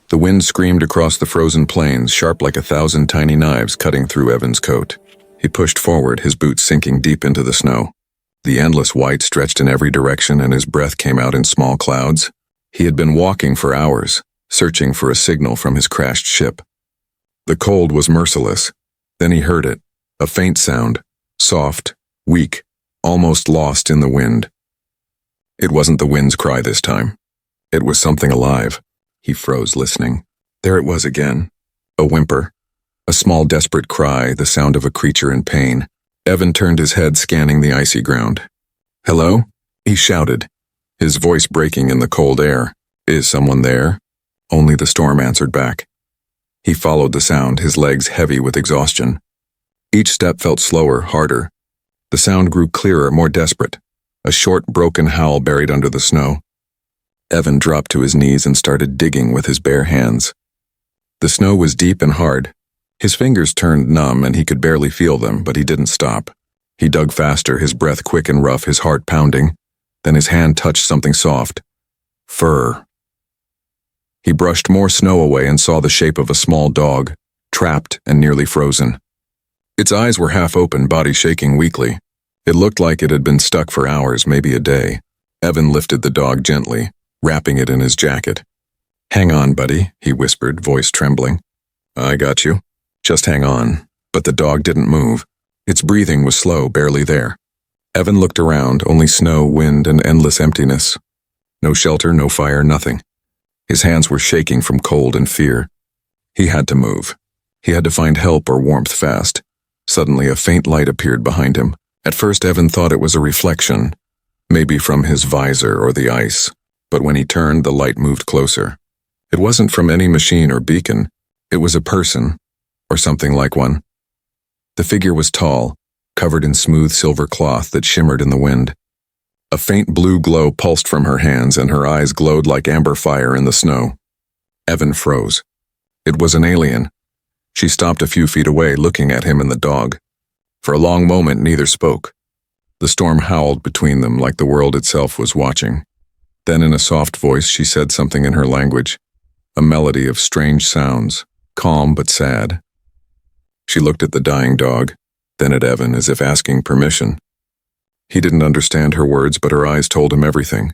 The wind screamed across the frozen plains, sharp like 1,000 tiny knives cutting through Evan's coat. He pushed forward, his boots sinking deep into the snow. The endless white stretched in every direction and his breath came out in small clouds. He had been walking for hours, searching for a signal from his crashed ship. The cold was merciless. Then he heard it, a faint sound, soft, weak, almost lost in the wind. It wasn't the wind's cry this time. It was something alive. He froze, listening. There it was again. A whimper. A small, desperate cry, the sound of a creature in pain. Evan turned his head, scanning the icy ground. "Hello?" he shouted, his voice breaking in the cold air. "Is someone there?" Only the storm answered back. He followed the sound, his legs heavy with exhaustion. Each step felt slower, harder. The sound grew clearer, more desperate. A short, broken howl buried under the snow. Evan dropped to his knees and started digging with his bare hands. The snow was deep and hard. His fingers turned numb and he could barely feel them, but he didn't stop. He dug faster, his breath quick and rough, his heart pounding. Then his hand touched something soft. Fur. He brushed more snow away and saw the shape of a small dog, trapped and nearly frozen. Its eyes were half open, body shaking weakly. It looked like it had been stuck for hours, maybe a day. Evan lifted the dog gently, wrapping it in his jacket. "Hang on, buddy," he whispered, voice trembling. "I got you. Just hang on." But the dog didn't move. Its breathing was slow, barely there. Evan looked around, only snow, wind, and endless emptiness. No shelter, no fire, nothing. His hands were shaking from cold and fear. He had to move. He had to find help or warmth fast. Suddenly, a faint light appeared behind him. At first, Evan thought it was a reflection, maybe from his visor or the ice. But when he turned, the light moved closer. It wasn't from any machine or beacon. It was a person, or something like one. The figure was tall, covered in smooth silver cloth that shimmered in the wind. A faint blue glow pulsed from her hands and her eyes glowed like amber fire in the snow. Evan froze. It was an alien. She stopped a few feet away, looking at him and the dog. For a long moment, neither spoke. The storm howled between them like the world itself was watching. Then in a soft voice, she said something in her language, a melody of strange sounds, calm but sad. She looked at the dying dog, then at Evan as if asking permission. He didn't understand her words, but her eyes told him everything.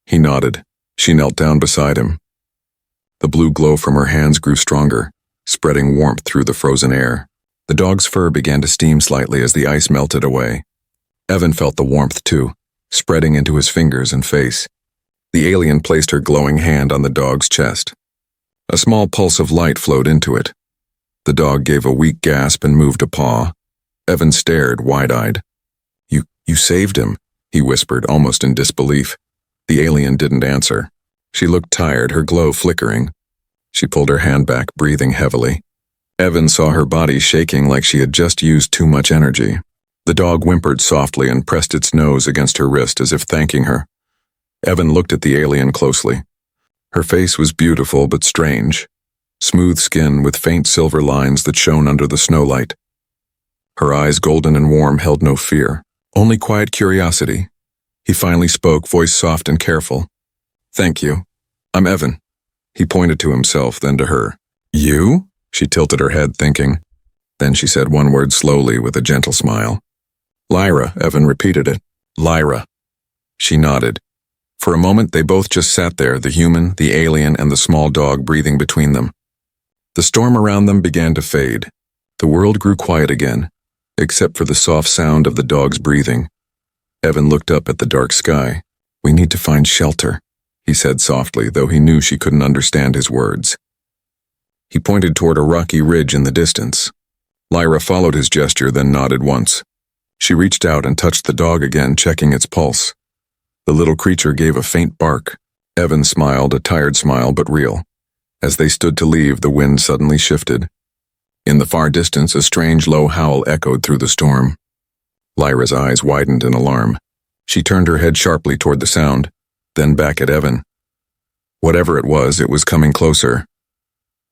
He nodded. She knelt down beside him. The blue glow from her hands grew stronger, spreading warmth through the frozen air. The dog's fur began to steam slightly as the ice melted away. Evan felt the warmth too, spreading into his fingers and face. The alien placed her glowing hand on the dog's chest. A small pulse of light flowed into it. The dog gave a weak gasp and moved a paw. Evan stared, wide-eyed. You saved him," he whispered, almost in disbelief. The alien didn't answer. She looked tired, her glow flickering. She pulled her hand back, breathing heavily. Evan saw her body shaking like she had just used too much energy. The dog whimpered softly and pressed its nose against her wrist as if thanking her. Evan looked at the alien closely. Her face was beautiful but strange. Smooth skin with faint silver lines that shone under the snowlight. Her eyes, golden and warm, held no fear, only quiet curiosity. He finally spoke, voice soft and careful. "Thank you. I'm Evan." He pointed to himself, then to her. "You?" She tilted her head, thinking. Then she said one word slowly with a gentle smile. "Lyra," Evan repeated it. "Lyra." She nodded. For a moment, they both just sat there, the human, the alien, and the small dog breathing between them. The storm around them began to fade. The world grew quiet again, except for the soft sound of the dog's breathing. Evan looked up at the dark sky. "We need to find shelter," he said softly, though he knew she couldn't understand his words. He pointed toward a rocky ridge in the distance. Lyra followed his gesture, then nodded once. She reached out and touched the dog again, checking its pulse. The little creature gave a faint bark. Evan smiled, a tired smile, but real. As they stood to leave, the wind suddenly shifted. In the far distance, a strange low howl echoed through the storm. Lyra's eyes widened in alarm. She turned her head sharply toward the sound, then back at Evan. Whatever it was coming closer.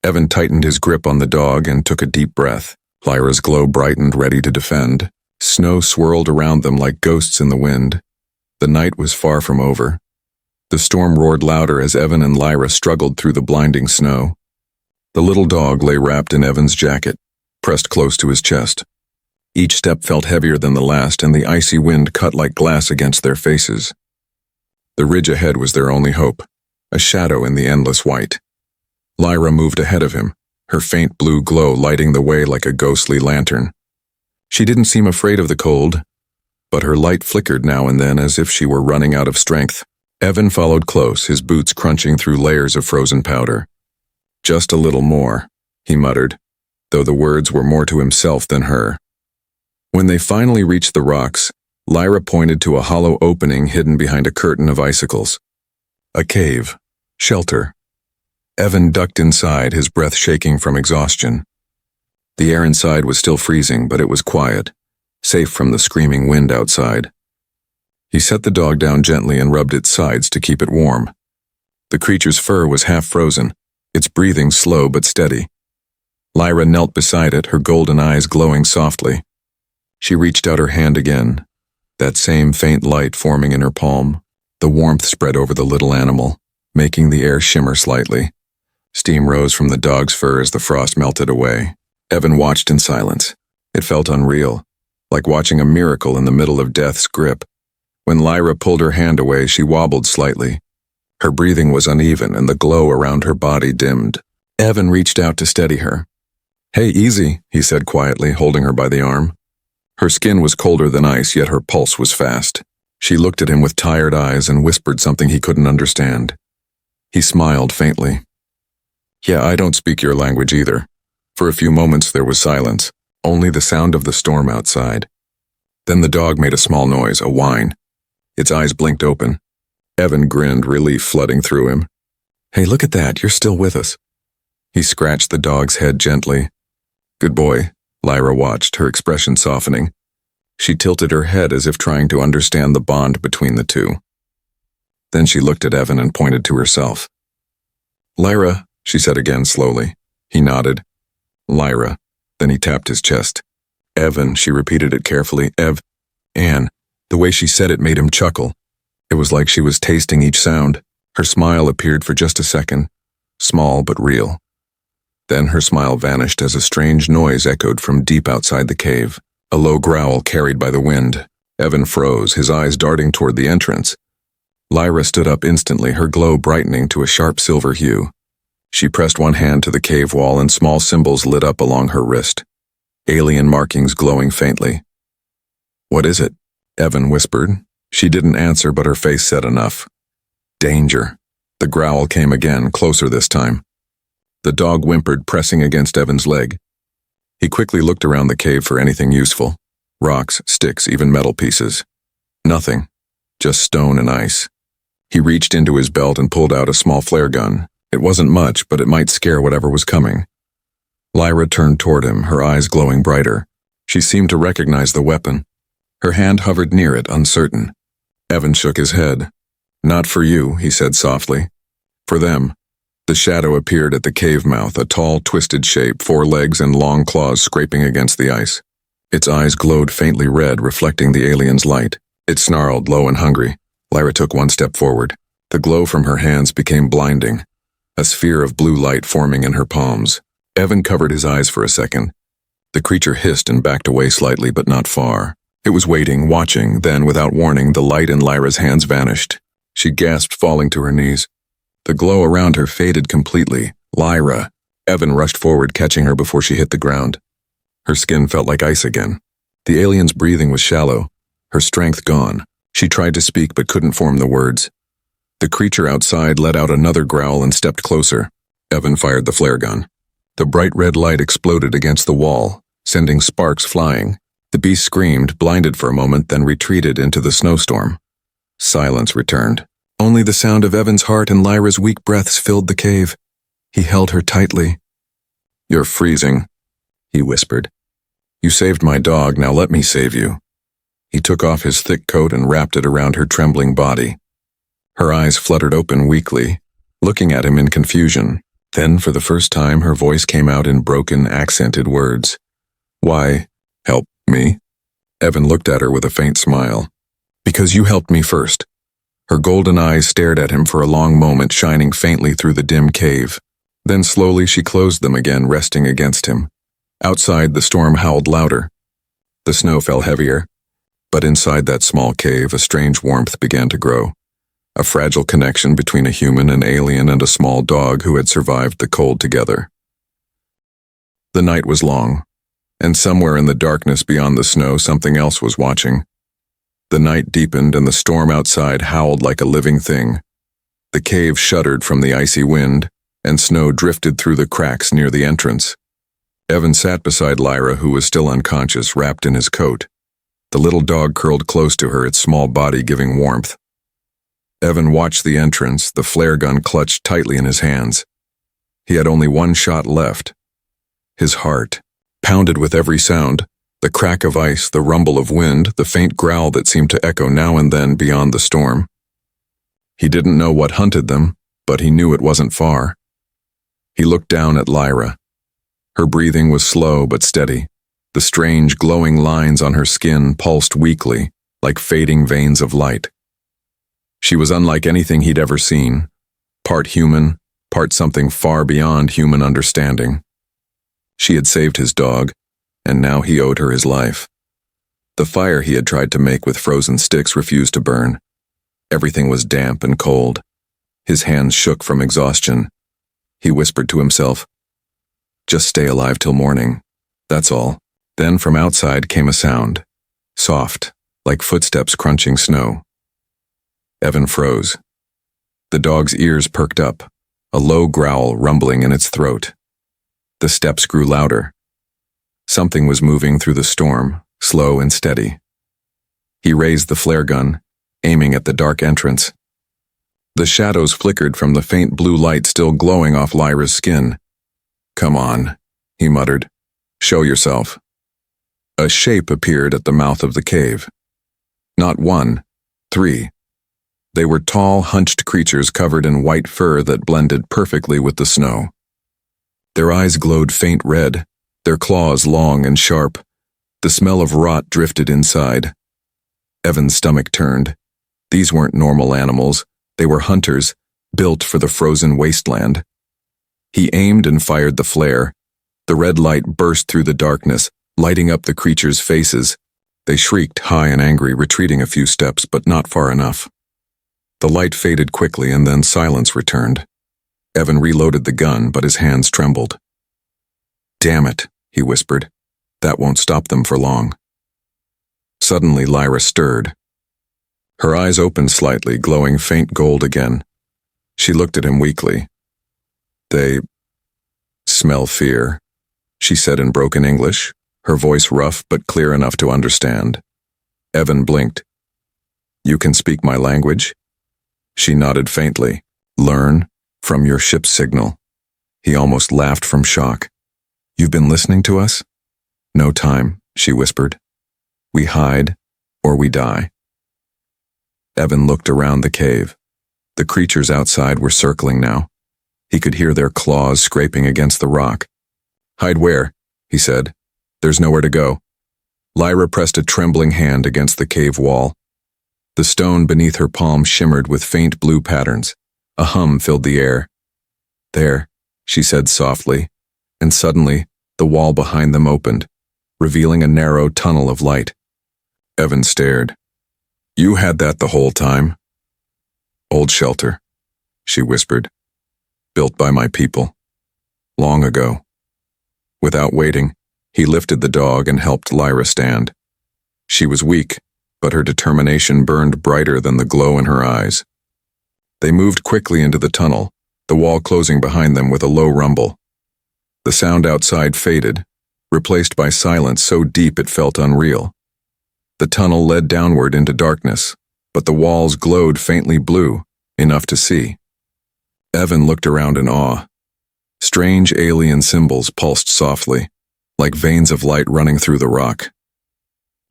Evan tightened his grip on the dog and took a deep breath. Lyra's glow brightened, ready to defend. Snow swirled around them like ghosts in the wind. The night was far from over. The The storm roared louder as Evan and Lyra struggled through the blinding snow. The little dog lay wrapped in Evan's jacket, pressed close to his chest. Each step felt heavier than the last, and the icy wind cut like glass against their faces. The ridge ahead was their only hope, a shadow in the endless white. Lyra moved ahead of him, her faint blue glow lighting the way like a ghostly lantern. She didn't seem afraid of the cold, but her light flickered now and then as if she were running out of strength. Evan followed close, his boots crunching through layers of frozen powder. "Just a little more," he muttered, though the words were more to himself than her. When they finally reached the rocks, Lyra pointed to a hollow opening hidden behind a curtain of icicles. A cave. Shelter. Evan ducked inside, his breath shaking from exhaustion. The air inside was still freezing, but it was quiet, safe from the screaming wind outside. He set the dog down gently and rubbed its sides to keep it warm. The creature's fur was half frozen, its breathing slow but steady. Lyra knelt beside it, her golden eyes glowing softly. She reached out her hand again, that same faint light forming in her palm. The warmth spread over the little animal, making the air shimmer slightly. Steam rose from the dog's fur as the frost melted away. Evan watched in silence. It felt unreal, like watching a miracle in the middle of death's grip. When Lyra pulled her hand away, she wobbled slightly. Her breathing was uneven and the glow around her body dimmed. Evan reached out to steady her. "Hey, easy," he said quietly, holding her by the arm. Her skin was colder than ice, yet her pulse was fast. She looked at him with tired eyes and whispered something he couldn't understand. He smiled faintly. "Yeah, I don't speak your language either." For a few moments there was silence, only the sound of the storm outside. Then the dog made a small noise, a whine. Its eyes blinked open. Evan grinned, relief flooding through him. "Hey, look at that, you're still with us." He scratched the dog's head gently. "Good boy." Lyra watched, her expression softening. She tilted her head as if trying to understand the bond between the two. Then she looked at Evan and pointed to herself. "Lyra," she said again slowly. He nodded. "Lyra." Then he tapped his chest. "Evan," she repeated it carefully. Anne." The way she said it made him chuckle. It was like she was tasting each sound. Her smile appeared for just a second, small but real. Then her smile vanished as a strange noise echoed from deep outside the cave, a low growl carried by the wind. Evan froze, his eyes darting toward the entrance. Lyra stood up instantly, her glow brightening to a sharp silver hue. She pressed one hand to the cave wall and small symbols lit up along her wrist, alien markings glowing faintly. "What is it?" Evan whispered. She didn't answer, but her face said enough. "Danger." The growl came again, closer this time. The dog whimpered, pressing against Evan's leg. He quickly looked around the cave for anything useful. Rocks, sticks, even metal pieces. Nothing. Just stone and ice. He reached into his belt and pulled out a small flare gun. It wasn't much, but it might scare whatever was coming. Lyra turned toward him, her eyes glowing brighter. She seemed to recognize the weapon. Her hand hovered near it, uncertain. Evan shook his head. "Not for you," he said softly. "For them." The shadow appeared at the cave mouth, a tall, twisted shape, 4 legs and long claws scraping against the ice. Its eyes glowed faintly red, reflecting the alien's light. It snarled, low and hungry. Lyra took one step forward. The glow from her hands became blinding, a sphere of blue light forming in her palms. Evan covered his eyes for a second. The creature hissed and backed away slightly, but not far. It was waiting, watching, then, without warning, the light in Lyra's hands vanished. She gasped, falling to her knees. The glow around her faded completely. "Lyra!" Evan rushed forward, catching her before she hit the ground. Her skin felt like ice again. The alien's breathing was shallow, her strength gone. She tried to speak but couldn't form the words. The creature outside let out another growl and stepped closer. Evan fired the flare gun. The bright red light exploded against the wall, sending sparks flying. The beast screamed, blinded for a moment, then retreated into the snowstorm. Silence returned. Only the sound of Evan's heart and Lyra's weak breaths filled the cave. He held her tightly. "You're freezing," he whispered. "You saved my dog, now let me save you." He took off his thick coat and wrapped it around her trembling body. Her eyes fluttered open weakly, looking at him in confusion. Then, for the first time, her voice came out in broken, accented words. "Why, help me?" Evan looked at her with a faint smile. "Because you helped me first." Her golden eyes stared at him for a long moment, shining faintly through the dim cave. Then slowly she closed them again, resting against him. Outside, the storm howled louder. The snow fell heavier. But inside that small cave, a strange warmth began to grow. A fragile connection between a human, an alien, and a small dog who had survived the cold together. The night was long, and somewhere in the darkness beyond the snow, something else was watching. The night deepened, and the storm outside howled like a living thing. The cave shuddered from the icy wind, and snow drifted through the cracks near the entrance. Evan sat beside Lyra, who was still unconscious, wrapped in his coat. The little dog curled close to her, its small body giving warmth. Evan watched the entrance, the flare gun clutched tightly in his hands. He had only one shot left. His heart pounded with every sound, the crack of ice, the rumble of wind, the faint growl that seemed to echo now and then beyond the storm. He didn't know what hunted them, but he knew it wasn't far. He looked down at Lyra. Her breathing was slow but steady. The strange, glowing lines on her skin pulsed weakly, like fading veins of light. She was unlike anything he'd ever seen, part human, part something far beyond human understanding. She had saved his dog, and now he owed her his life. The fire he had tried to make with frozen sticks refused to burn. Everything was damp and cold. His hands shook from exhaustion. He whispered to himself, "Just stay alive till morning, that's all." Then from outside came a sound, soft, like footsteps crunching snow. Evan froze. The dog's ears perked up, a low growl rumbling in its throat. The steps grew louder. Something was moving through the storm, slow and steady. He raised the flare gun, aiming at the dark entrance. The shadows flickered from the faint blue light still glowing off Lyra's skin. "Come on," he muttered. "Show yourself." A shape appeared at the mouth of the cave. Not one, 3. They were tall, hunched creatures covered in white fur that blended perfectly with the snow. Their eyes glowed faint red, their claws long and sharp. The smell of rot drifted inside. Evan's stomach turned. These weren't normal animals. They were hunters, built for the frozen wasteland. He aimed and fired the flare. The red light burst through the darkness, lighting up the creatures' faces. They shrieked, high and angry, retreating a few steps, but not far enough. The light faded quickly, and then silence returned. Evan reloaded the gun, but his hands trembled. "Damn it," he whispered. "That won't stop them for long." Suddenly, Lyra stirred. Her eyes opened slightly, glowing faint gold again. She looked at him weakly. "They smell fear," she said in broken English, her voice rough but clear enough to understand. Evan blinked. "You can speak my language?" She nodded faintly. "Learn from your ship's signal." He almost laughed from shock. "You've been listening to us?" "No time," she whispered. "We hide, or we die." Evan looked around the cave. The creatures outside were circling now. He could hear their claws scraping against the rock. "Hide where?" he said. "There's nowhere to go." Lyra pressed a trembling hand against the cave wall. The stone beneath her palm shimmered with faint blue patterns. A hum filled the air. "There," she said softly, and suddenly the wall behind them opened, revealing a narrow tunnel of light. Evan stared. "You had that the whole time?" "Old shelter," she whispered. "Built by my people. Long ago." Without waiting, he lifted the dog and helped Lyra stand. She was weak, but her determination burned brighter than the glow in her eyes. They moved quickly into the tunnel, the wall closing behind them with a low rumble. The sound outside faded, replaced by silence so deep it felt unreal. The tunnel led downward into darkness, but the walls glowed faintly blue, enough to see. Evan looked around in awe. Strange alien symbols pulsed softly, like veins of light running through the rock.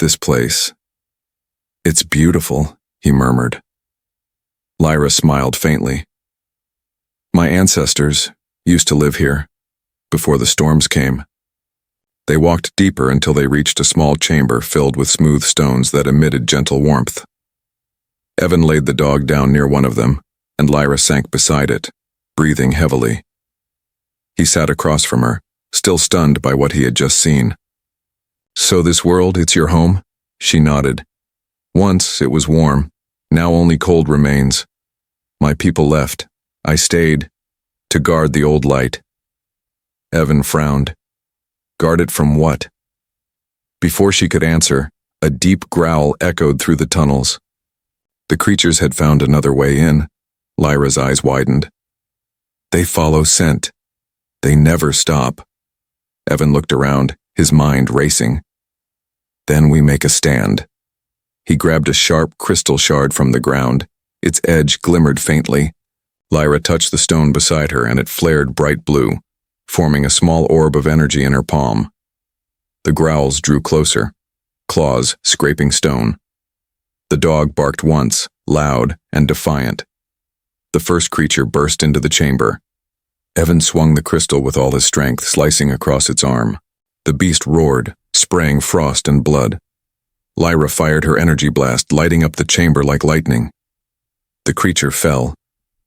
"This place. It's beautiful," he murmured. Lyra smiled faintly. "My ancestors used to live here, before the storms came." They walked deeper until they reached a small chamber filled with smooth stones that emitted gentle warmth. Evan laid the dog down near one of them, and Lyra sank beside it, breathing heavily. He sat across from her, still stunned by what he had just seen. "So this world, it's your home?" She nodded. "Once it was warm, now only cold remains. My people left. I stayed, to guard the old light." Evan frowned. Guard it from what? Before she could answer, a deep growl echoed through the tunnels. The creatures had found another way in. Lyra's eyes widened. "They follow scent. They never stop." Evan looked around, his mind racing. "Then we make a stand." He grabbed a sharp crystal shard from the ground. Its edge glimmered faintly. Lyra touched the stone beside her and it flared bright blue, forming a small orb of energy in her palm. The growls drew closer, claws scraping stone. The dog barked once, loud and defiant. The first creature burst into the chamber. Evan swung the crystal with all his strength, slicing across its arm. The beast roared, spraying frost and blood. Lyra fired her energy blast, lighting up the chamber like lightning. The creature fell,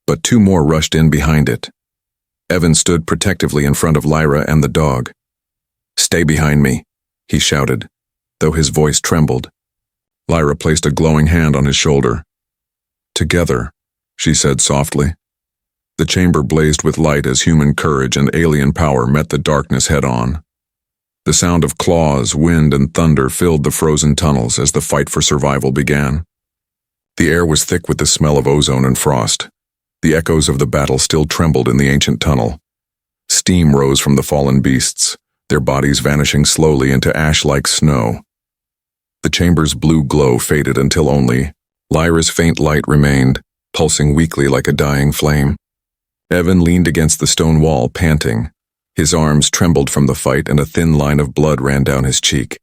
but two more rushed in behind it. Evan stood protectively in front of Lyra and the dog. "Stay behind me," he shouted, though his voice trembled. Lyra placed a glowing hand on his shoulder. "Together," she said softly. The chamber blazed with light as human courage and alien power met the darkness head-on. The sound of claws, wind, and thunder filled the frozen tunnels as the fight for survival began. The air was thick with the smell of ozone and frost. The echoes of the battle still trembled in the ancient tunnel. Steam rose from the fallen beasts, their bodies vanishing slowly into ash-like snow. The chamber's blue glow faded until only Lyra's faint light remained, pulsing weakly like a dying flame. Evan leaned against the stone wall, panting. His arms trembled from the fight and a thin line of blood ran down his cheek.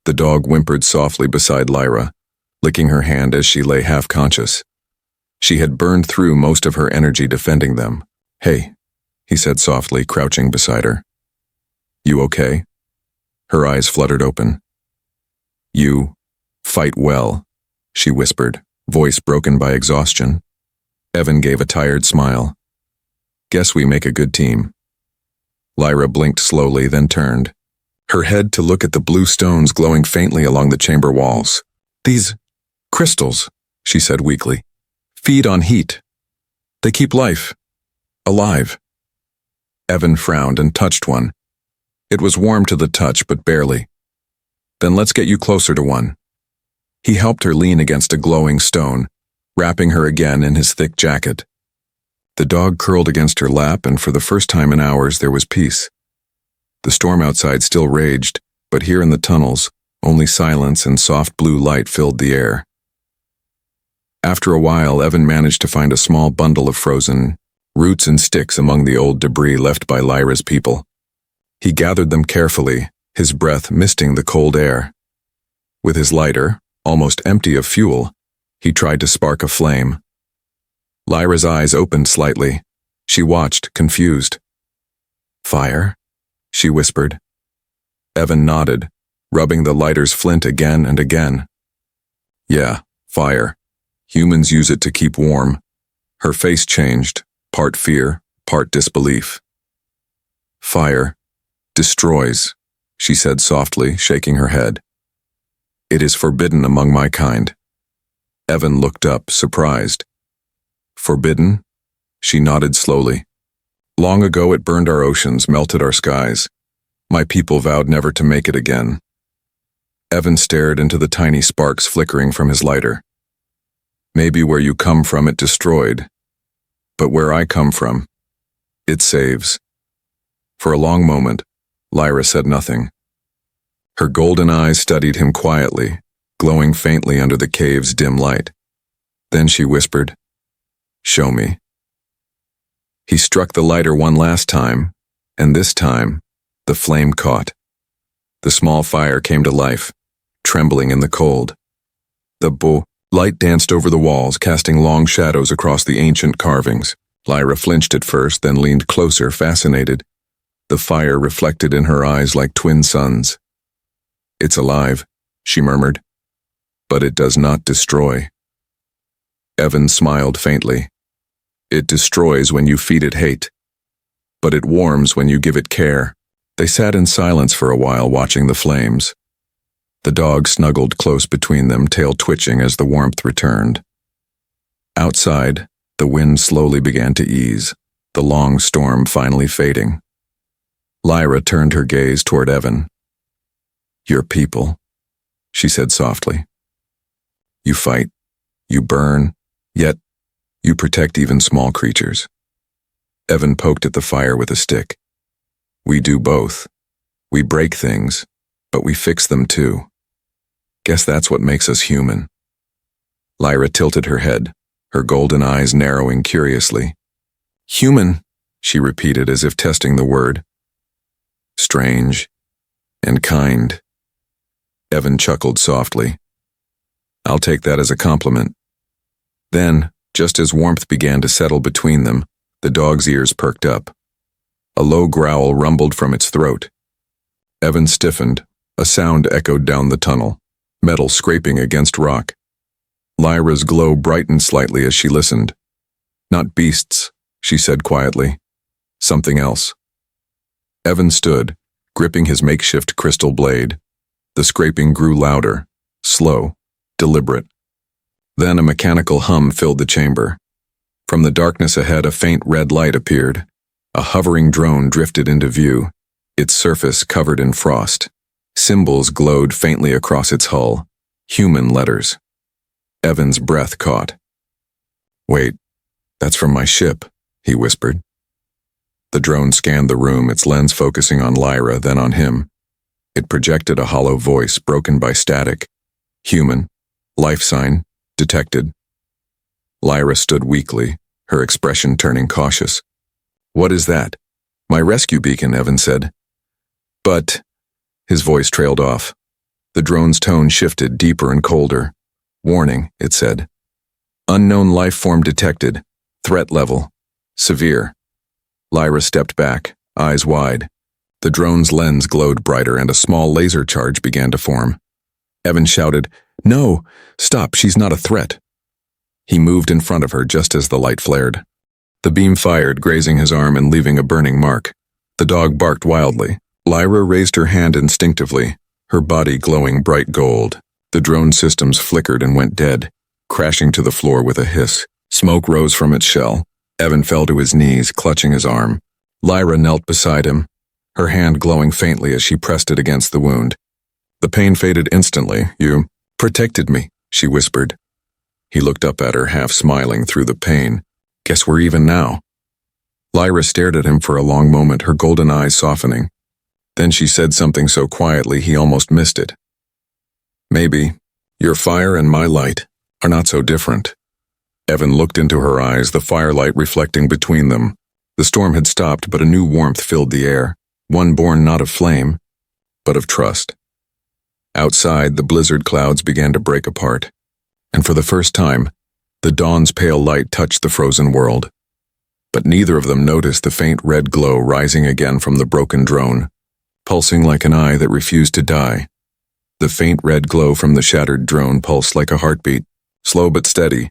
The dog whimpered softly beside Lyra, licking her hand as she lay half-conscious. She had burned through most of her energy defending them. "Hey," he said softly, crouching beside her. "You okay?" Her eyes fluttered open. "You fight well," she whispered, voice broken by exhaustion. Evan gave a tired smile. "Guess we make a good team." Lyra blinked slowly, then turned, her head to look at the blue stones glowing faintly along the chamber walls. "These crystals," she said weakly, "feed on heat. They keep life alive." Evan frowned and touched one. It was warm to the touch, but barely. "Then let's get you closer to one." He helped her lean against a glowing stone, wrapping her again in his thick jacket. The dog curled against her lap, and for the first time in hours there was peace. The storm outside still raged, but here in the tunnels, only silence and soft blue light filled the air. After a while, Evan managed to find a small bundle of frozen roots and sticks among the old debris left by Lyra's people. He gathered them carefully, his breath misting the cold air. With his lighter, almost empty of fuel, he tried to spark a flame. Lyra's eyes opened slightly. She watched, confused. "Fire?" she whispered. Evan nodded, rubbing the lighter's flint again and again. "Yeah, fire. Humans use it to keep warm." Her face changed, part fear, part disbelief. "Fire destroys," she said softly, shaking her head. "It is forbidden among my kind." Evan looked up, surprised. "Forbidden?" She nodded slowly. "Long ago it burned our oceans, melted our skies. My people vowed never to make it again." Evan stared into the tiny sparks flickering from his lighter. "Maybe where you come from it destroyed. But where I come from, it saves." For a long moment, Lyra said nothing. Her golden eyes studied him quietly, glowing faintly under the cave's dim light. Then she whispered, "Show me." He struck the lighter one last time, and this time, the flame caught. The small fire came to life, trembling in the cold. The light danced over the walls, casting long shadows across the ancient carvings. Lyra flinched at first, then leaned closer, fascinated. The fire reflected in her eyes like twin suns. "It's alive," she murmured, "but it does not destroy." Evan smiled faintly. It destroys when you feed it hate, but it warms when you give it care. They sat in silence for a while, watching the flames. The dog snuggled close between them, tail twitching as the warmth returned. Outside, the wind slowly began to ease, the long storm finally fading. Lyra turned her gaze toward Evan. "Your people," she said softly. "You fight, you burn, yet you protect even small creatures." Evan poked at the fire with a stick. "We do both. We break things, but we fix them too. Guess that's what makes us human." Lyra tilted her head, her golden eyes narrowing curiously. "Human," she repeated as if testing the word. "Strange and kind." Evan chuckled softly. "I'll take that as a compliment." Then, just as warmth began to settle between them, the dog's ears perked up. A low growl rumbled from its throat. Evan stiffened. A sound echoed down the tunnel, metal scraping against rock. Lyra's glow brightened slightly as she listened. "Not beasts," she said quietly. "Something else." Evan stood, gripping his makeshift crystal blade. The scraping grew louder, slow, deliberate. Then a mechanical hum filled the chamber. From the darkness ahead, a faint red light appeared. A hovering drone drifted into view, its surface covered in frost. Symbols glowed faintly across its hull, human letters. Evan's breath caught. "Wait, that's from my ship," he whispered. The drone scanned the room, its lens focusing on Lyra, then on him. It projected a hollow voice broken by static. "Human. Life sign. Detected." Lyra stood weakly, her expression turning cautious. "What is that?" "My rescue beacon," Evan said. "But—" His voice trailed off. The drone's tone shifted, deeper and colder. "Warning," it said. "Unknown life form detected. Threat level. Severe." Lyra stepped back, eyes wide. The drone's lens glowed brighter and a small laser charge began to form. Evan shouted, "No! Stop, she's not a threat." He moved in front of her just as the light flared. The beam fired, grazing his arm and leaving a burning mark. The dog barked wildly. Lyra raised her hand instinctively, her body glowing bright gold. The drone systems flickered and went dead, crashing to the floor with a hiss. Smoke rose from its shell. Evan fell to his knees, clutching his arm. Lyra knelt beside him, her hand glowing faintly as she pressed it against the wound. The pain faded instantly. "You protected me," she whispered. He looked up at her, half smiling through the pain. "Guess we're even now." Lyra stared at him for a long moment, her golden eyes softening. Then she said something so quietly he almost missed it. "Maybe your fire and my light are not so different." Evan looked into her eyes, the firelight reflecting between them. The storm had stopped, but a new warmth filled the air, one born not of flame, but of trust. Outside, the blizzard clouds began to break apart, and for the first time, the dawn's pale light touched the frozen world. But neither of them noticed the faint red glow rising again from the broken drone, pulsing like an eye that refused to die. The faint red glow from the shattered drone pulsed like a heartbeat, slow but steady,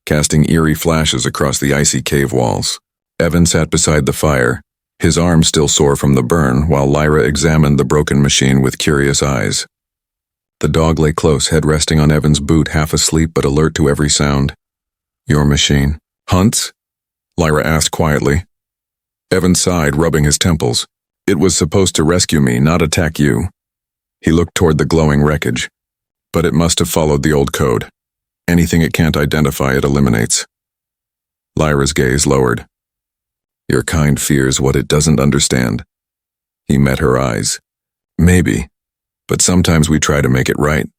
casting eerie flashes across the icy cave walls. Evan sat beside the fire, his arm still sore from the burn, while Lyra examined the broken machine with curious eyes. The dog lay close, head resting on Evan's boot, half asleep but alert to every sound. "Your machine hunts?" Lyra asked quietly. Evan sighed, rubbing his temples. "It was supposed to rescue me, not attack you." He looked toward the glowing wreckage. "But it must have followed the old code. Anything it can't identify, it eliminates." Lyra's gaze lowered. "Your kind fears what it doesn't understand." He met her eyes. "Maybe, but sometimes we try to make it right."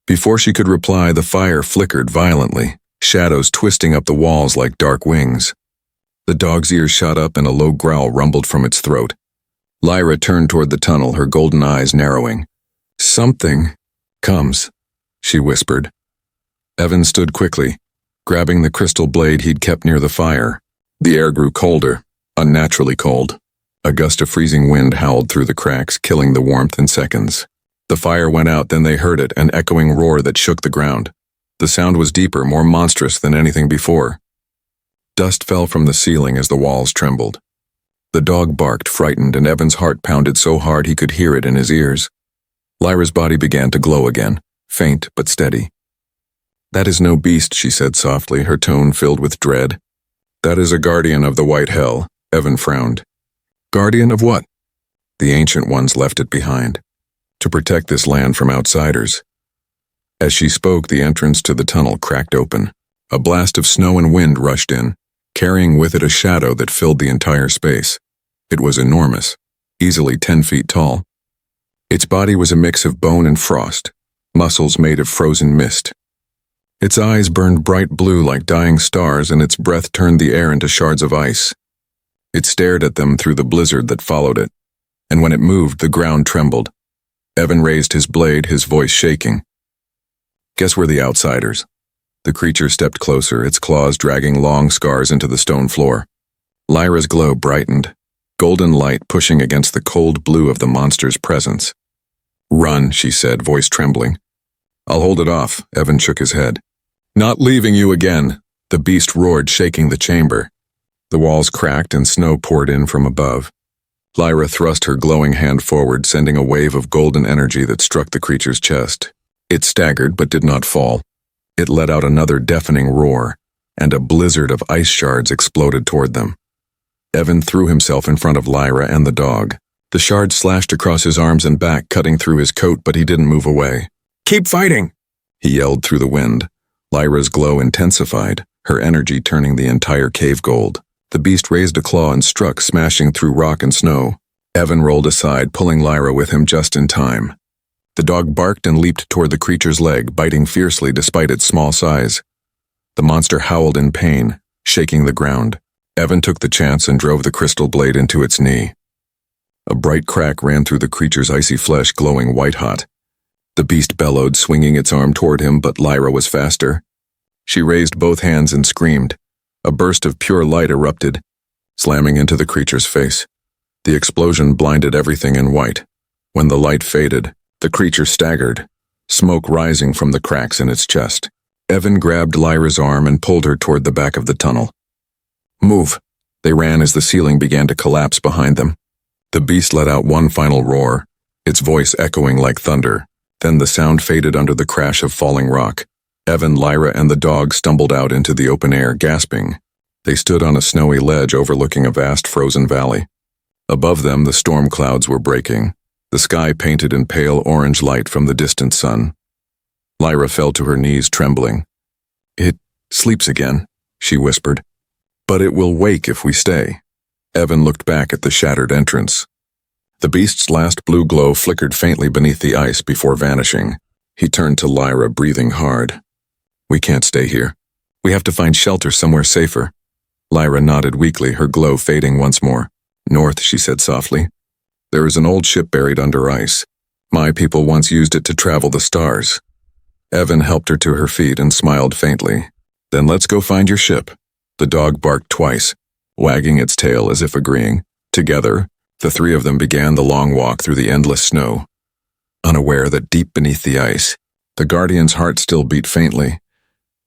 Before she could reply, the fire flickered violently, shadows twisting up the walls like dark wings. The dog's ears shot up and a low growl rumbled from its throat. Lyra turned toward the tunnel, her golden eyes narrowing. "Something comes," she whispered. Evan stood quickly, grabbing the crystal blade he'd kept near the fire. The air grew colder, unnaturally cold. A gust of freezing wind howled through the cracks, killing the warmth in seconds. The fire went out, then they heard it, an echoing roar that shook the ground. The sound was deeper, more monstrous than anything before. Dust fell from the ceiling as the walls trembled. The dog barked, frightened, and Evan's heart pounded so hard he could hear it in his ears. Lyra's body began to glow again, faint but steady. "That is no beast," she said softly, her tone filled with dread. "That is a guardian of the White Hell," Evan frowned. "Guardian of what?" "The Ancient Ones left it behind, to protect this land from outsiders." As she spoke, the entrance to the tunnel cracked open. A blast of snow and wind rushed in, carrying with it a shadow that filled the entire space. It was enormous, easily 10 feet tall. Its body was a mix of bone and frost, muscles made of frozen mist. Its eyes burned bright blue like dying stars, and its breath turned the air into shards of ice. It stared at them through the blizzard that followed it, and when it moved, the ground trembled. Evan raised his blade, his voice shaking. "Guess we're the outsiders." The creature stepped closer, its claws dragging long scars into the stone floor. Lyra's glow brightened, golden light pushing against the cold blue of the monster's presence. "Run," she said, voice trembling. "I'll hold it off," Evan shook his head. "Not leaving you again," the beast roared, shaking the chamber. The walls cracked and snow poured in from above. Lyra thrust her glowing hand forward, sending a wave of golden energy that struck the creature's chest. It staggered but did not fall. It let out another deafening roar, and a blizzard of ice shards exploded toward them. Evan threw himself in front of Lyra and the dog. The shards slashed across his arms and back, cutting through his coat, but he didn't move away. "Keep fighting!" he yelled through the wind. Lyra's glow intensified, her energy turning the entire cave gold. The beast raised a claw and struck, smashing through rock and snow. Evan rolled aside, pulling Lyra with him just in time. The dog barked and leaped toward the creature's leg, biting fiercely despite its small size. The monster howled in pain, shaking the ground. Evan took the chance and drove the crystal blade into its knee. A bright crack ran through the creature's icy flesh, glowing white-hot. The beast bellowed, swinging its arm toward him, but Lyra was faster. She raised both hands and screamed. A burst of pure light erupted, slamming into the creature's face. The explosion blinded everything in white. When the light faded, the creature staggered, smoke rising from the cracks in its chest. Evan grabbed Lyra's arm and pulled her toward the back of the tunnel. "Move!" They ran as the ceiling began to collapse behind them. The beast let out one final roar, its voice echoing like thunder. Then the sound faded under the crash of falling rock. Evan, Lyra, and the dog stumbled out into the open air, gasping. They stood on a snowy ledge overlooking a vast frozen valley. Above them, the storm clouds were breaking, the sky painted in pale orange light from the distant sun. Lyra fell to her knees, trembling. "It sleeps again," she whispered. "But it will wake if we stay." Evan looked back at the shattered entrance. The beast's last blue glow flickered faintly beneath the ice before vanishing. He turned to Lyra, breathing hard. "We can't stay here. We have to find shelter somewhere safer." Lyra nodded weakly, her glow fading once more. "North," she said softly. "There is an old ship buried under ice. My people once used it to travel the stars." Evan helped her to her feet and smiled faintly. "Then let's go find your ship." The dog barked twice, wagging its tail as if agreeing. Together, the three of them began the long walk through the endless snow. Unaware that deep beneath the ice, the guardian's heart still beat faintly,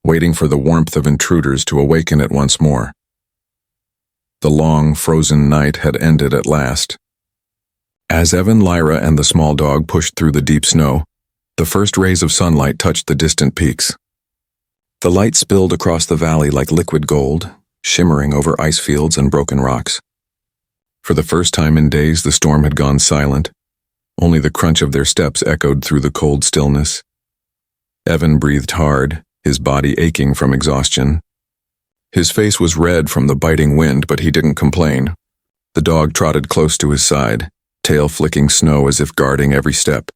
waiting for the warmth of intruders to awaken it once more. The long, frozen night had ended at last. As Evan, Lyra, and the small dog pushed through the deep snow, the first rays of sunlight touched the distant peaks. The light spilled across the valley like liquid gold, shimmering over ice fields and broken rocks. For the first time in days, the storm had gone silent. Only the crunch of their steps echoed through the cold stillness. Evan breathed hard, his body aching from exhaustion. His face was red from the biting wind, but he didn't complain. The dog trotted close to his side, tail flicking snow as if guarding every step.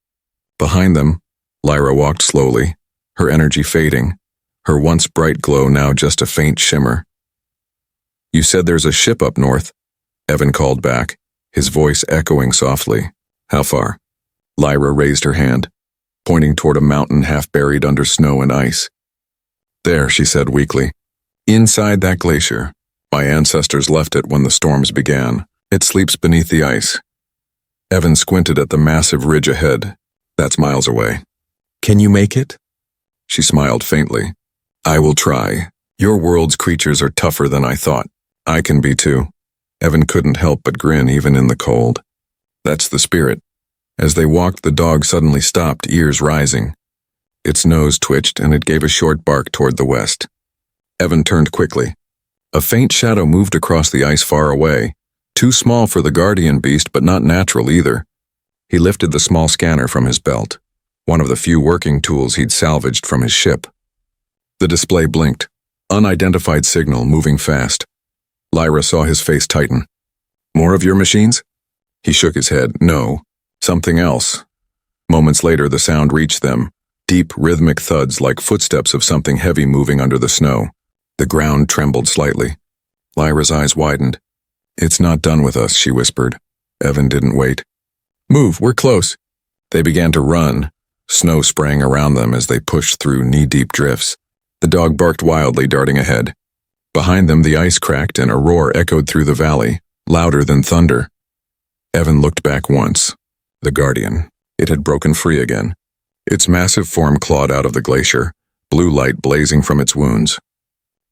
Behind them, Lyra walked slowly, her energy fading, her once bright glow now just a faint shimmer. "You said there's a ship up north," Evan called back, his voice echoing softly. "How far?" Lyra raised her hand, pointing toward a mountain half buried under snow and ice. "There," she said weakly. "Inside that glacier. My ancestors left it when the storms began. It sleeps beneath the ice." Evan squinted at the massive ridge ahead. "That's miles away." "Can you make it?" She smiled faintly. I will try. Your world's creatures are tougher than I thought. I can be too. Evan couldn't help but grin even in the cold. That's the spirit. As they walked, the dog suddenly stopped, ears rising. Its nose twitched and it gave a short bark toward the west. Evan turned quickly. A faint shadow moved across the ice far away, too small for the guardian beast but not natural either. He lifted the small scanner from his belt, one of the few working tools he'd salvaged from his ship. The display blinked, unidentified signal moving fast. Lyra saw his face tighten. More of your machines? He shook his head. No, something else. Moments later, the sound reached them, deep, rhythmic thuds like footsteps of something heavy moving under the snow. The ground trembled slightly. Lyra's eyes widened. It's not done with us, she whispered. Evan didn't wait. Move, we're close. They began to run, snow spraying around them as they pushed through knee-deep drifts. The dog barked wildly, darting ahead. Behind them, the ice cracked and a roar echoed through the valley, louder than thunder. Evan looked back once. The Guardian. It had broken free again. Its massive form clawed out of the glacier, blue light blazing from its wounds.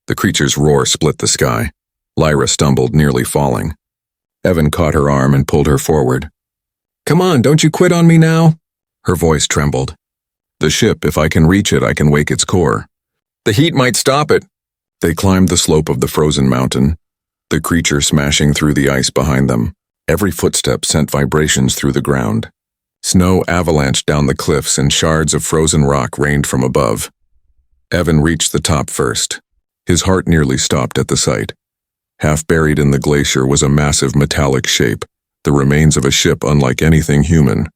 The creature's roar split the sky. Lyra stumbled, nearly falling. Evan caught her arm and pulled her forward. Come on, don't you quit on me now? Her voice trembled. The ship, if I can reach it, I can wake its core. The heat might stop it. They climbed the slope of the frozen mountain, the creature smashing through the ice behind them. Every footstep sent vibrations through the ground. Snow avalanched down the cliffs and shards of frozen rock rained from above. Evan reached the top first. His heart nearly stopped at the sight. Half buried in the glacier was a massive metallic shape, the remains of a ship unlike anything human.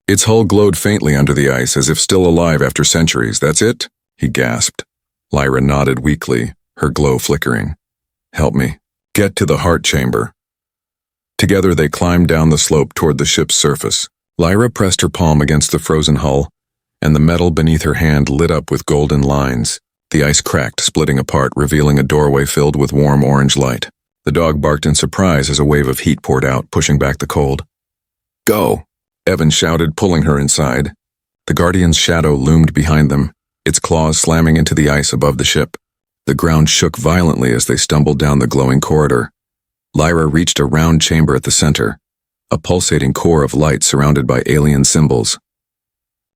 Its hull glowed faintly under the ice as if still alive after centuries. That's it? He gasped. Lyra nodded weakly, her glow flickering. Help me. Get to the heart chamber. Together they climbed down the slope toward the ship's surface. Lyra pressed her palm against the frozen hull, and the metal beneath her hand lit up with golden lines. The ice cracked, splitting apart, revealing a doorway filled with warm orange light. The dog barked in surprise as a wave of heat poured out, pushing back the cold. Go! Evan shouted, pulling her inside. The Guardian's shadow loomed behind them, its claws slamming into the ice above the ship. The ground shook violently as they stumbled down the glowing corridor. Lyra reached a round chamber at the center, a pulsating core of light surrounded by alien symbols.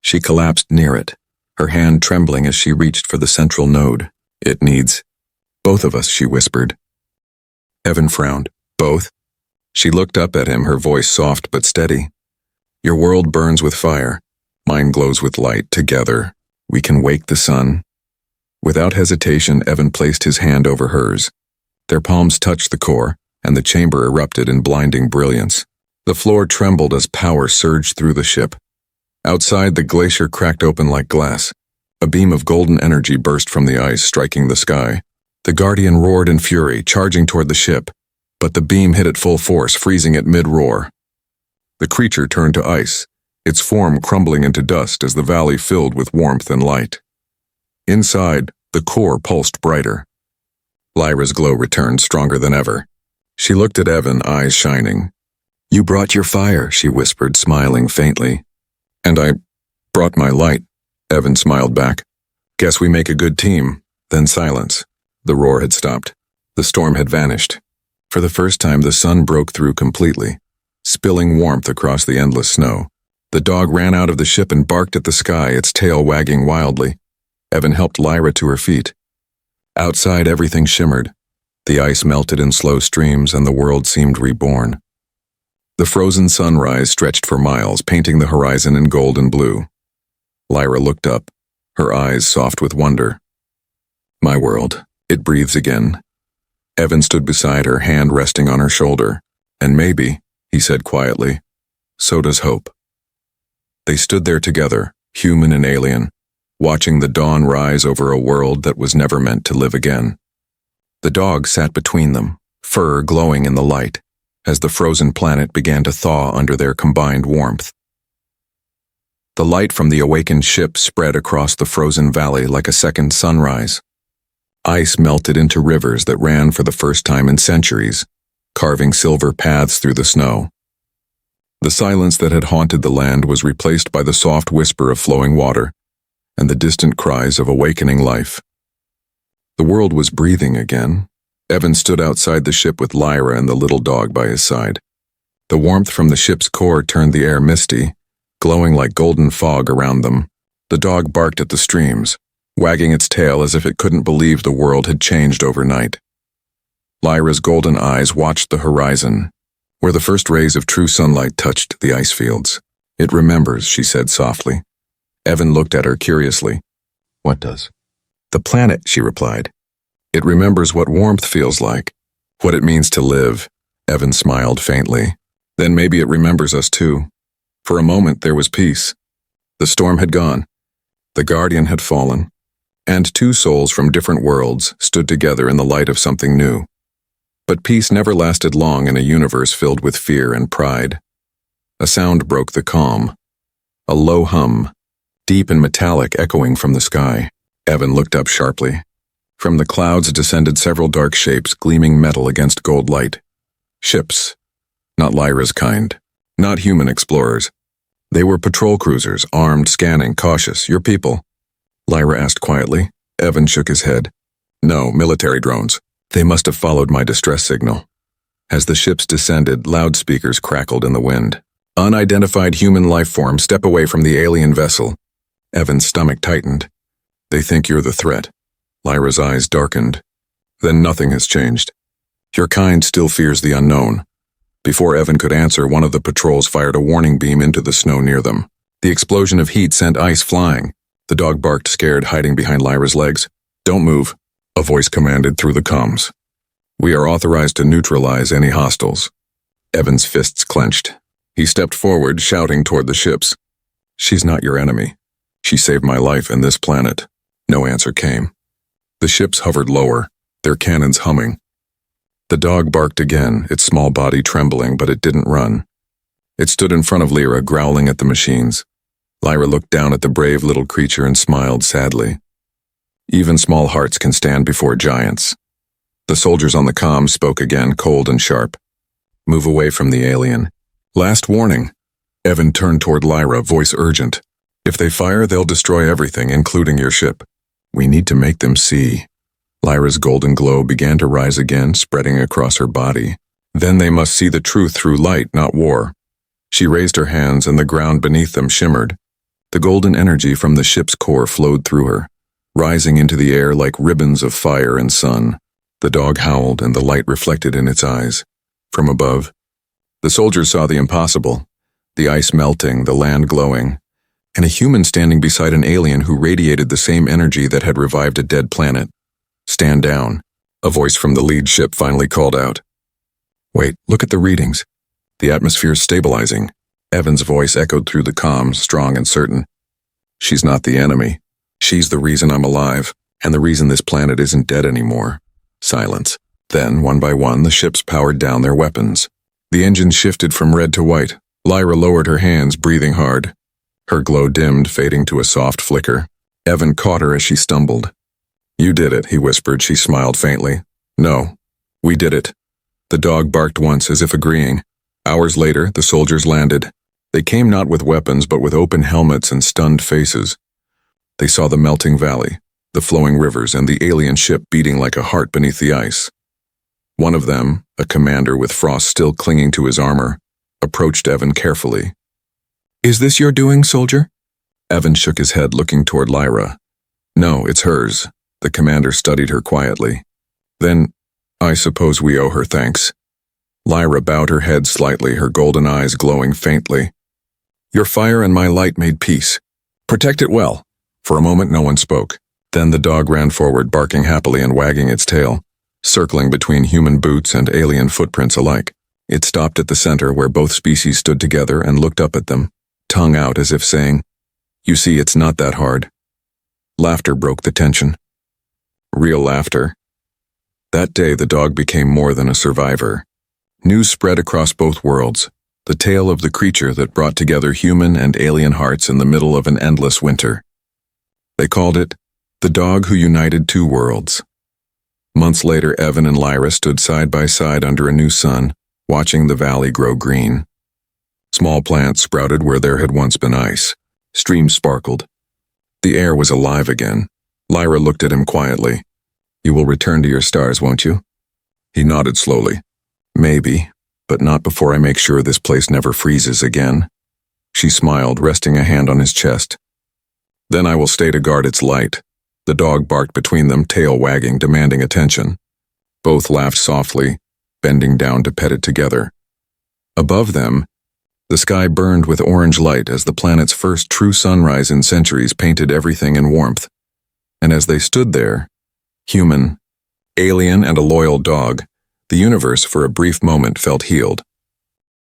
She collapsed near it, her hand trembling as she reached for the central node. It needs both of us, she whispered. Evan frowned. Both? She looked up at him, her voice soft but steady. Your world burns with fire. Mine glows with light. Together, we can wake the sun. Without hesitation, Evan placed his hand over hers. Their palms touched the core, and the chamber erupted in blinding brilliance. The floor trembled as power surged through the ship. Outside, the glacier cracked open like glass. A beam of golden energy burst from the ice, striking the sky. The Guardian roared in fury, charging toward the ship, but the beam hit at full force, freezing it mid-roar. The creature turned to ice, its form crumbling into dust as the valley filled with warmth and light. Inside, the core pulsed brighter. Lyra's glow returned, stronger than ever. She looked at Evan, eyes shining. You brought your fire, she whispered, smiling faintly. And I brought my light, Evan smiled back. Guess we make a good team. Then silence. The roar had stopped. The storm had vanished. For the first time, the sun broke through completely, spilling warmth across the endless snow. The dog ran out of the ship and barked at the sky, its tail wagging wildly. Evan helped Lyra to her feet. Outside, everything shimmered. The ice melted in slow streams and the world seemed reborn. The frozen sunrise stretched for miles, painting the horizon in gold and blue. Lyra looked up, her eyes soft with wonder. My world, it breathes again. Evan stood beside her, hand resting on her shoulder. And maybe, he said quietly, so does hope. They stood there together, human and alien, watching the dawn rise over a world that was never meant to live again. The dog sat between them, fur glowing in the light, as the frozen planet began to thaw under their combined warmth. The light from the awakened ship spread across the frozen valley like a second sunrise. Ice melted into rivers that ran for the first time in centuries, carving silver paths through the snow. The silence that had haunted the land was replaced by the soft whisper of flowing water, and the distant cries of awakening life. The world was breathing again. Evan stood outside the ship with Lyra and the little dog by his side. The warmth from the ship's core turned the air misty, glowing like golden fog around them. The dog barked at the streams, wagging its tail as if it couldn't believe the world had changed overnight. Lyra's golden eyes watched the horizon, where the first rays of true sunlight touched the ice fields. "It remembers," she said softly. Evan looked at her curiously. "What does?" "The planet," she replied. "It remembers what warmth feels like, what it means to live." Evan smiled faintly. "Then maybe it remembers us too." For a moment there was peace. The storm had gone. The Guardian had fallen. And two souls from different worlds stood together in the light of something new. But peace never lasted long in a universe filled with fear and pride. A sound broke the calm. A low hum, deep and metallic, echoing from the sky. Evan looked up sharply. From the clouds descended several dark shapes, gleaming metal against gold light. Ships. Not Lyra's kind. Not human explorers. They were patrol cruisers, armed, scanning, cautious. "Your people?" Lyra asked quietly. Evan shook his head. "No, military drones. They must have followed my distress signal." As the ships descended, loudspeakers crackled in the wind. "Unidentified human life form, step away from the alien vessel." Evan's stomach tightened. "They think you're the threat." Lyra's eyes darkened. "Then nothing has changed. Your kind still fears the unknown." Before Evan could answer, one of the patrols fired a warning beam into the snow near them. The explosion of heat sent ice flying. The dog barked, scared, hiding behind Lyra's legs. "Don't move," a voice commanded through the comms. "We are authorized to neutralize any hostiles." Evan's fists clenched. He stepped forward, shouting toward the ships. "She's not your enemy. She saved my life and this planet." No answer came. The ships hovered lower, their cannons humming. The dog barked again, its small body trembling, but it didn't run. It stood in front of Lyra, growling at the machines. Lyra looked down at the brave little creature and smiled sadly. Even small hearts can stand before giants. The soldiers on the comms spoke again, cold and sharp. "Move away from the alien. Last warning." Evan turned toward Lyra, voice urgent. "If they fire, they'll destroy everything, including your ship. We need to make them see." Lyra's golden glow began to rise again, spreading across her body. Then they must see the truth through light, not war. She raised her hands, and the ground beneath them shimmered. The golden energy from the ship's core flowed through her, rising into the air like ribbons of fire and sun. The dog howled, and the light reflected in its eyes. From above, the soldiers saw the impossible, the ice melting, the land glowing, and a human standing beside an alien who radiated the same energy that had revived a dead planet. "Stand down," a voice from the lead ship finally called out. "Wait, look at the readings. The atmosphere's stabilizing." Evan's voice echoed through the comms, strong and certain. "She's not the enemy. She's the reason I'm alive, and the reason this planet isn't dead anymore." Silence. Then, one by one, the ships powered down their weapons. The engines shifted from red to white. Lyra lowered her hands, breathing hard. Her glow dimmed, fading to a soft flicker. Evan caught her as she stumbled. "You did it," he whispered. She smiled faintly. "No, we did it." The dog barked once, as if agreeing. Hours later, the soldiers landed. They came not with weapons, but with open helmets and stunned faces. They saw the melting valley, the flowing rivers, and the alien ship beating like a heart beneath the ice. One of them, a commander with frost still clinging to his armor, approached Evan carefully. "Is this your doing, soldier?" Evan shook his head, looking toward Lyra. "No, it's hers." The commander studied her quietly. "Then, I suppose we owe her thanks." Lyra bowed her head slightly, her golden eyes glowing faintly. "Your fire and my light made peace. Protect it well." For a moment no one spoke. Then the dog ran forward, barking happily and wagging its tail, circling between human boots and alien footprints alike. It stopped at the center where both species stood together and looked up at them, tongue out as if saying, "You see, it's not that hard." Laughter broke the tension. Real laughter. That day the dog became more than a survivor. News spread across both worlds, the tale of the creature that brought together human and alien hearts in the middle of an endless winter. They called it the dog who united two worlds. Months later, Evan and Lyra stood side by side under a new sun, watching the valley grow green. Small plants sprouted where there had once been ice. Streams sparkled. The air was alive again. Lyra looked at him quietly. You will return to your stars, won't you? He nodded slowly. Maybe, but not before I make sure this place never freezes again. She smiled, resting a hand on his chest. Then I will stay to guard its light. The dog barked between them, tail wagging, demanding attention. Both laughed softly, bending down to pet it together. Above them, the sky burned with orange light as the planet's first true sunrise in centuries painted everything in warmth. And as they stood there, human, alien, and a loyal dog, the universe for a brief moment felt healed.